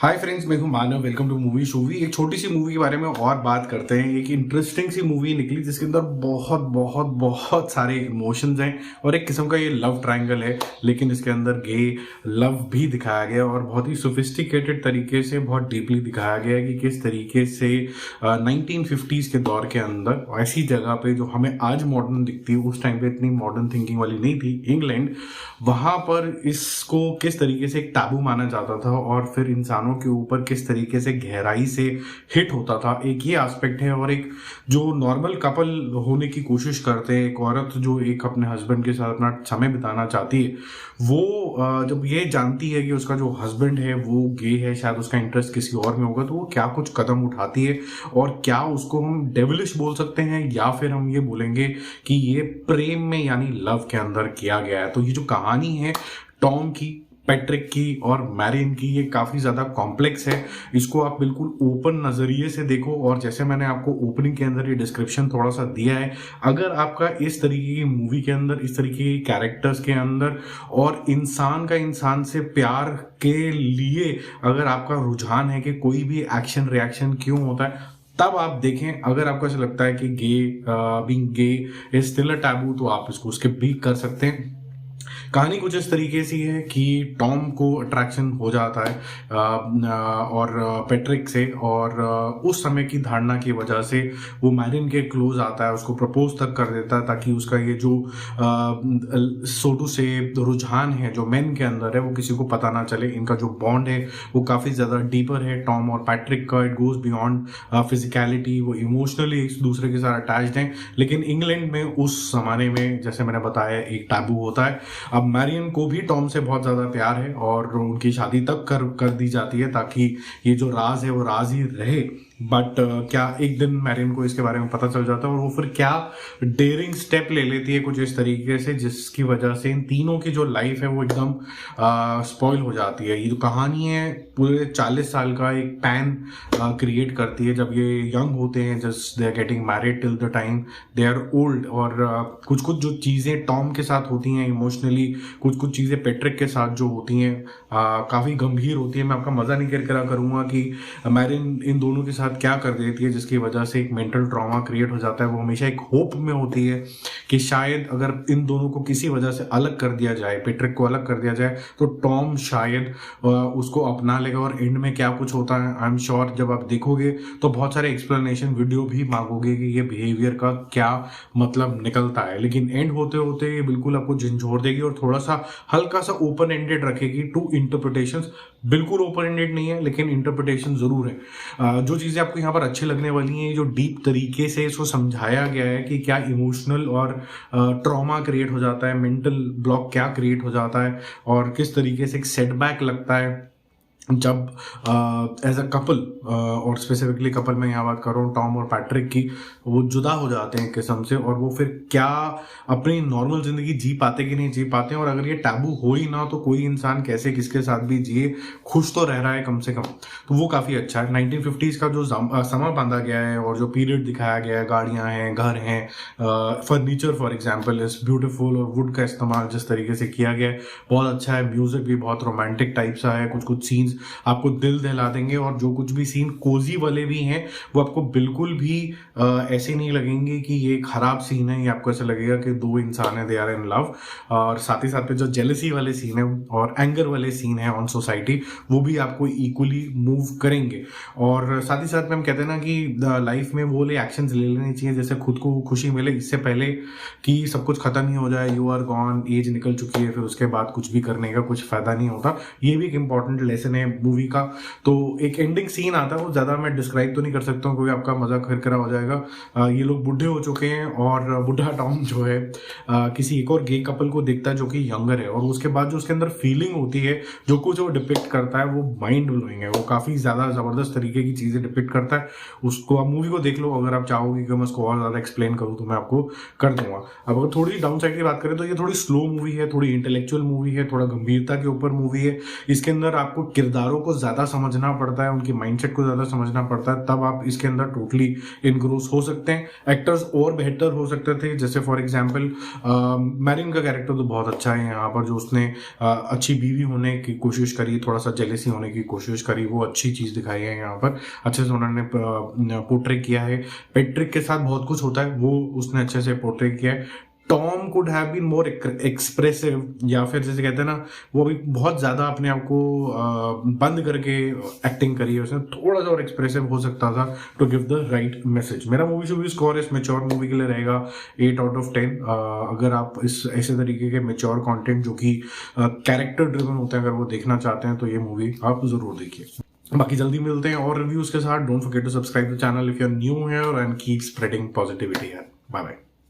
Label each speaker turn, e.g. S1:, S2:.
S1: हाय friends, मैं हूं Manav. Welcome to movie shoovy. एक छोटी सी मूवी के बारे में और बात करते हैं। एक इंटरेस्टिंग सी मूवी निकली जिसके अंदर बहुत बहुत बहुत सारे इमोशंस हैं और एक किस्म का ये लव ट्रायंगल है, लेकिन इसके अंदर गे लव भी दिखाया गया और बहुत ही सोफिस्टिकेटेड तरीके से बहुत डीपली दिखाया गया है कि किस तरीके से 1950s के दौर के अंदर ऐसी जगह पे जो हमें आज मॉडर्न दिखती है, उस टाइम पे इतनी मॉडर्न थिंकिंग वाली नहीं थी, इंग्लैंड, वहां पर इसको किस तरीके से एक टाबू माना जाता था और फिर इंसानों के ऊपर किस तरीके से गहराई से हिट होता था। एक ये एस्पेक्ट है। और एक जो नॉर्मल कपल होने की कोशिश करते हैं, एक औरत जो एक अपने हस्बैंड के साथ अपना समय बिताना चाहती है, वो जब ये जानती है कि उसका जो हस्बैंड है वो गे है, शायद उसका इंटरेस्ट किसी और में होगा, तो वो क्या कुछ कदम उठाती है और क्या उसको हम डेविलिश बोल सकते हैं या फिर हम ये बोलेंगे कि ये प्रेम में यानी लव के अंदर किया गया है। तो ये जो कहानी है टॉम की, पैट्रिक की और मैरिन की, ये काफी ज्यादा कॉम्प्लेक्स है। इसको आप बिल्कुल ओपन नजरिए से देखो। और जैसे मैंने आपको ओपनिंग के अंदर ये डिस्क्रिप्शन थोड़ा सा दिया है, अगर आपका इस तरीके की मूवी के अंदर, इस तरीके के कैरेक्टर्स के अंदर और इंसान का इंसान से प्यार के लिए अगर आपका रुझान है कि कोई भी एक्शन रिएक्शन क्यों होता है, तब आप देखें। अगर आपको ऐसा लगता है कि being gay is still a taboo, तो आप इसको स्किप भी कर सकते हैं। कहानी कुछ इस तरीके से है कि टॉम को अट्रैक्शन हो जाता है और पैट्रिक से, और उस समय की धारणा की वजह से वो मैरिन के क्लोज आता है, उसको प्रपोज तक कर देता है ताकि उसका ये जो सोटू से रुझान है जो मेन के अंदर है वो किसी को पता ना चले। इनका जो बॉन्ड है वो काफी ज्यादा डीपर है टॉम और पैट्रिक का। इट गोज बियॉन्ड फिजिकलिटी, वो इमोशनली एक दूसरे के साथ अटैच्ड हैं। लेकिन इंग्लैंड में उस जमाने में, जैसे मैंने बताया, एक टैबू होता है। अब मैरियन को भी टॉम से बहुत ज्यादा प्यार है और उनकी शादी तक कर दी जाती है ताकि ये जो राज है वो राज ही रहे। बट क्या एक दिन मैरियन को इसके बारे में पता चल जाता है और वो फिर क्या डेयरिंग स्टेप ले लेती है कुछ इस तरीके से, जिसकी वजह से इन तीनों की जो लाइफ है वो एकदम स्पॉइल हो जाती है। ये जो कहानी है पूरे 40 साल का एक पैन क्रिएट करती है। जब ये यंग होते हैं, just they are getting married till the time they are old, और कुछ कुछ जो चीजें टॉम के साथ होती हैं इमोशनली, कुछ कुछ चीजें पैट्रिक के साथ जो होती हैं काफी गंभीर होती है। मैं आपका मजा नहीं करके करूंगा कि मैरिन इन दोनों के साथ क्या कर देती है जिसकी वजह से एक मेंटल ट्रॉमा क्रिएट हो जाता है। वो हमेशा एक होप में होती है कि शायद अगर इन दोनों को किसी वजह से अलग कर दिया जाए, पैट्रिक को अलग कर दिया जाए, तो टॉम शायद उसको अपना लेगा। और एंड में क्या कुछ होता है, आई एम श्योर जब आप देखोगे तो बहुत सारे एक्सप्लेनेशन वीडियो भी मांगोगे कि ये बिहेवियर का क्या मतलब निकलता है। लेकिन एंड होते होते ये बिल्कुल आपको झंझोर देगी और थोड़ा सा हल्का सा ओपन एंडेड रखेगी टू इंटरप्रिटेशंस। बिल्कुल ओपन एंडेड नहीं है लेकिन इंटरप्रिटेशन जरूर है। जो चीजें आपको यहाँ पर अच्छी लगने वाली हैं, जो डीप तरीके से इसको समझाया गया है कि क्या इमोशनल और ट्रॉमा क्रिएट हो जाता है, मेंटल ब्लॉक क्या क्रिएट हो जाता है और किस तरीके से एक सेटबैक लगता है जब एज अ कपल, और स्पेसिफिकली कपल में यहाँ बात कर रहा हूँ टॉम और पैट्रिक की, वो जुदा हो जाते हैं किस्म से, और वो फिर क्या अपनी नॉर्मल जिंदगी जी पाते कि नहीं जी पाते हैं। और अगर ये टैबू हो ही ना तो कोई इंसान कैसे किसके साथ भी जिए, खुश तो रह रहा है कम से कम। तो वो काफी अच्छा है। 1950s का जो समय बांधा गया है और जो पीरियड दिखाया गया है, गाड़ियां हैं, घर हैं, furniture for example is beautiful, और वुड का इस्तेमाल जिस तरीके से किया गया है बहुत अच्छा है। म्यूजिक भी बहुत रोमांटिक टाइप सा है, कुछ कुछ सीन्स आपको दिल दहला देंगे, और जो कुछ भी सीन कोजी वाले भी हैं वो आपको बिल्कुल भी ऐसे नहीं लगेंगे कि ये खराब सीन है। ये आपको ऐसा लगेगा कि दो इंसान है, दे आर इन लव। और साथ ही साथ पे जो जेलसी वाले सीन है और एंगर वाले सीन है ऑन सोसाइटी, वो भी आपको इक्वली मूव करेंगे। और साथ ही साथ में हम कहते हैं ना कि लाइफ में वो ले एक्शन ले लेने चाहिए जैसे खुद को खुशी मिले, इससे पहले कि सब कुछ खत्म ही हो जाए, यू आर गॉन, एज निकल चुकी है, फिर उसके बाद कुछ भी करने का कुछ फायदा नहीं होता। ये भी एक इंपॉर्टेंट लेसन है मूवी का। तो एक एंडिंग सीन आता है, वो ज्यादा मैं डिस्क्राइब तो नहीं कर सकता हूँ क्योंकि आपका मजा खरखरा हो जाएगा। ये लोग बूढ़े हो चुके हैं और बूढ़ा टॉम जो है किसी एक और गे कपल को देखता है जो कि यंगर है, और उसके बाद जो उसके अंदर फीलिंग होती है, जो कुछ वो डिपिक्ट करता है, वो माइंड ब्लोइंग है। वो काफी ज्यादा जबरदस्त तरीके की चीजें डिपिक्ट करता है। उसको आप मूवी को देख लो। अगर आप चाहोगे कि मैं उसको और ज्यादा एक्सप्लेन करूँ तो मैं आपको कर दूंगा। अब अगर थोड़ी डाउन साइड की बात करें तो ये थोड़ी स्लो मूवी है, थोड़ी इंटेलेक्चुअल मूवी है, थोड़ा गंभीरता के ऊपर मूवी है। इसके अंदर आपको किरदारों को ज़्यादा समझना पड़ता है, उनके माइंडसेट को ज़्यादा समझना पड़ता है, तब आप इसके अंदर टोटली इनग्रोस हो सकते हैं। एक्टर्स और बेहतर हो सकते थे, जैसे फॉर एग्जाम्पल मैरिन का कैरेक्टर तो बहुत अच्छा है यहाँ पर, जो उसने अच्छी बीवी होने की कोशिश करी, थोड़ा सा जेलेसी होने की कोशिश करी, वो अच्छी चीज़ दिखाई है यहाँ पर, अच्छे से उन्होंने पोर्ट्रे किया है। पेट्रिक के साथ बहुत कुछ होता है, वो उसने अच्छे से पोर्ट्रे किया है। Tom could have been more expressive, या फिर जैसे कहते हैं ना, वो भी बहुत ज़्यादा अपने आप को बंद करके एक्टिंग करी है, उसने थोड़ा सा और एक्सप्रेसिव हो सकता था to give the right message. मेरा मूवी शो भी स्कोर इस मेच्योर मूवी के लिए रहेगा 8/10। अगर आप इस ऐसे तरीके के मेच्योर कंटेंट जो कि कैरेक्टर ड्रिवन होते हैं, अगर वो देखना चाहते हैं तो ये मूवी आप ज़रूर देखिए। बाकी जल्दी मिलते हैं और रिव्यूज़ के साथ। Don't forget to subscribe the channel if you are new here and keep spreading positivity. Bye bye.